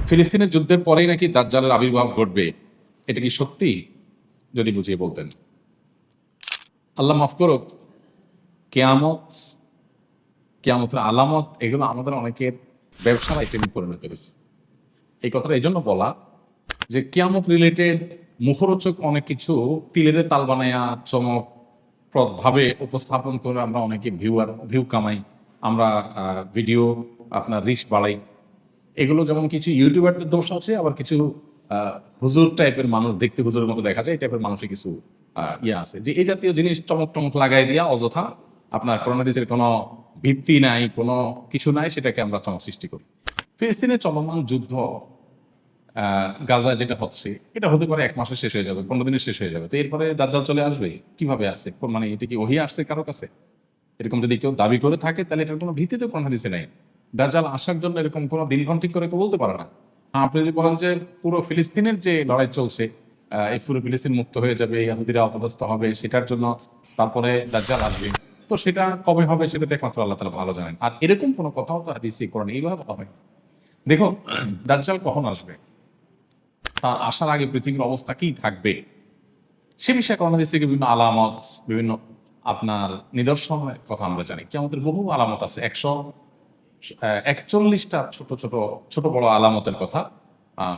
ফিলিস্তিনের যুদ্ধের পরেই নাকি দাজ্জালের আবির্ভাব ঘটবে, এটা কি সত্যি? যদি বুঝিয়ে বলতেন। আল্লাহ মাফ করুক, কেয়ামত, কেয়ামতের আলামত এগুলো আমাদের অনেকের ব্যবসার আইটেমে পরিণত হয়েছে। এই কথাটা এই জন্য বলা যে কেয়ামত রিলেটেড মুখরোচক অনেক কিছু তিলের তাল বানায়া চমকপ্রদ ভাবে উপস্থাপন করে আমরা অনেকে ভিউ কামাই, আমরা ভিডিও আপনার রিচ বাড়াই। এগুলো যেমন কিছু ইউটিউবারদের দোষ আছে, আবার কিছু হুজুর টাইপের মানুষ, দেখতে হুজুরের মতো দেখা যায় এই টাইপের মানুষের কিছু ইয়ে আছে যে এই জাতীয় জিনিস চমক টমক লাগাই দিয়া অযথা আপনার করোনা দেশের কোনো ভিত্তি নাই, কোনো কিছু নাই, সেটাকে আমরা চমক সৃষ্টি করি। ফিলিস্তিনে চলমান যুদ্ধ গাজা যেটা হচ্ছে, এটা হতে পারে 1 মাসে শেষ হয়ে যাবে, 15 দিনে শেষ হয়ে যাবে। তো এরপরে দাজ্জাল চলে আসবে কিভাবে আসে? মানে এটা কি ওহী আসছে কারো কাছে? এরকম যদি কেউ দাবি করে থাকে তাহলে এটার কোনো ভিত্তি তো কোরআন হাদিসে নেই। দাজ্জাল আসার জন্য এরকম কোনো দিনক্ষণ ঠিক করে কেউ বলতে পারে না। আপনি যদি বলেন যে পুরো ফিলিস্তিনের যে লড়াই চলছে, এই পুরো ফিলিস্তিন মুক্ত হয়ে যাবে, ইহুদিরা অপদস্থ হবে, সেটার জন্য তারপরে দাজ্জাল আসবে, তো সেটা কবে হবে সেটা তো একমাত্র আল্লাহ তাআলা ভালো জানেন। আর এরকম কোনো কথাও তো হাদিসে কোরআনে এইভাবে বলা হয়। দেখুন, দাজ্জাল কখন আসবে, তার আসার আগে পৃথিবীর অবস্থা কি থাকবে, সে বিষয়ে কোরআন হাদিস থেকে বিভিন্ন আলামত, বিভিন্ন আপনার নিদর্শনের কথা আমরা জানি। কিয়ামতের বহু আলামত আছে, 141টা ছোট বড় আলামতের কথা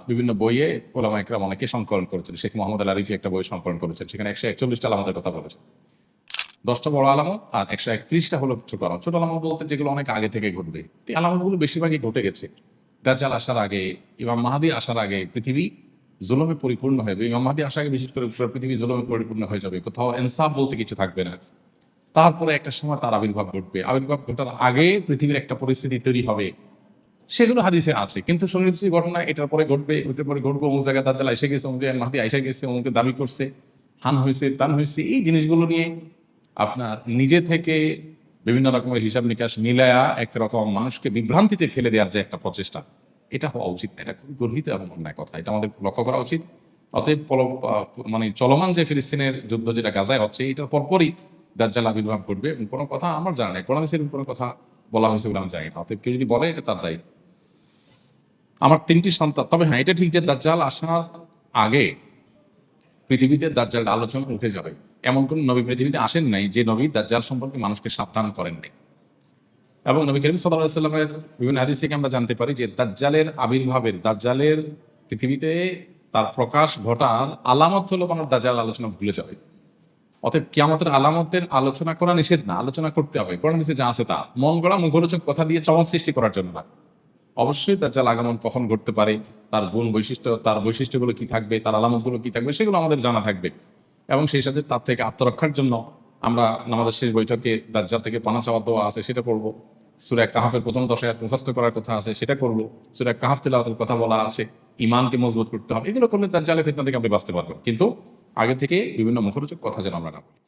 বিভিন্ন বইয়ে ওলামা ইকরাম অনেকে সংকলন করেছেন। শেখ মোহাম্মদ আল আরিফি একটা বই সংকলন করেছেন, সেখানে 141টা আলামতের কথা বলেছেন। 10টা বড় আলামত আর 131টা হলো ছোট আলামত। ছোট আলামত বলতে যেগুলো অনেক আগে থেকে ঘটবে। এই আলামতগুলো বেশিরভাগই ঘটে গেছে। দাজ্জাল আসার আগে, ইমাম মাহদী আসার আগে পৃথিবী জুলুমে পরিপূর্ণ হবে। ইমাম মাহদী আসার আগে বিশেষ করে পুরো পৃথিবী জুলুমে পরিপূর্ণ হয়ে যাবে, কোথাও ইনসাফ বলতে কিছু থাকবে না। তারপরে একটা সময় তার আবির্ভাব ঘটবে, আবির্ভাব ঘটার আগে পৃথিবীর একটা পরিস্থিতি তৈরি হবে, সেগুলো হাদিসে আছে। কিন্তু সুনির্দিষ্ট ঘটনা এটার পরে ঘটবে, ওইটার পরে ঘটবে, অমুক জায়গায় দাজ্জাল এসে গেছে, অমুক জায়গায় মাহদী এসে গেছে, অমুকে দাবি করছে, হান হয়েছে, তান হয়েছে, এই জিনিসগুলো নিয়ে আপনার নিজে থেকে বিভিন্ন রকমের হিসাব নিকাশ মিলায়া একরকম মানুষকে বিভ্রান্তিতে ফেলে দেওয়ার যে একটা প্রচেষ্টা, এটা হওয়া উচিত না। এটা খুব গর্হিত এবং অন্যায় কথা, এটা আমাদের লক্ষ্য করা উচিত। অতএব মানে চলমান যে ফিলিস্তিনের যুদ্ধ যেটা গাজায় হচ্ছে, এটার পরপরই দাজ্জাল আবির্ভাব ঘটবে এবং কোনো কথা আমার জানা নেই, কোরআন হাদিসের কোনো কথা বলা হয়েছে বলে আমি জানি না। অতএব কেউ যদি বলে এটা তার দায়ী। আমার 3টি সন্তান, তবে হ্যাঁ এটা ঠিক যে দাজ্জাল আসার আগে পৃথিবীতে দাজ্জালের আলোচনা উঠে যাবে। এমন কোন নবী পৃথিবীতে আসেন নাই যে নবী দাজ্জাল সম্পর্কে মানুষকে সাবধান করেন নাই। এবং নবী করিম সাল্লাল্লাহু আলাইহি ওয়াসাল্লামের বিভিন্ন হাদিস থেকে আমরা জানতে পারি যে দাজ্জালের আবির্ভাবের, দাজ্জালের পৃথিবীতে তার প্রকাশ ঘটার আলামত হলো মানুষ দাজ্জালের আলোচনা ভুলে যাবে। অতএব কিয়ামতের আলামতের আলোচনা করা নিষেধ না, আলোচনা করতে হবে। কোরআন হাদিসে যা আছে তা, মন গড়া মুখরোচক কথা দিয়ে চমক সৃষ্টি করার জন্য না। অবশ্যই দাজ্জাল আগমন কখন ঘটতে পারে, তার গুণ বৈশিষ্ট্য, তার বৈশিষ্ট্যগুলো কি থাকবে, তার আলামতগুলো কি থাকবে, সেগুলো আমাদের জানা থাকবে। এবং সেই সাথে তার থেকে আত্মরক্ষার জন্য আমরা নামাজের শেষ বৈঠকে দাজ্জাল থেকে পানা চাওয়ার দোয়া আছে সেটা পড়বো। সূরা কাহাফের প্রথম 10 আয়াত মুখস্থ করার কথা আছে সেটা করবো। সূরা কাহাফ তিলাওয়াতের কথা বলা আছে, ঈমানকে মজবুত করতে হবে। এগুলো করলে দাজ্জালের ফিতনা থেকে আপনি বাঁচতে পারবেন। কিন্তু আগে থেকে বিভিন্ন মুখরোচক কথা যেন আমরা না বলি।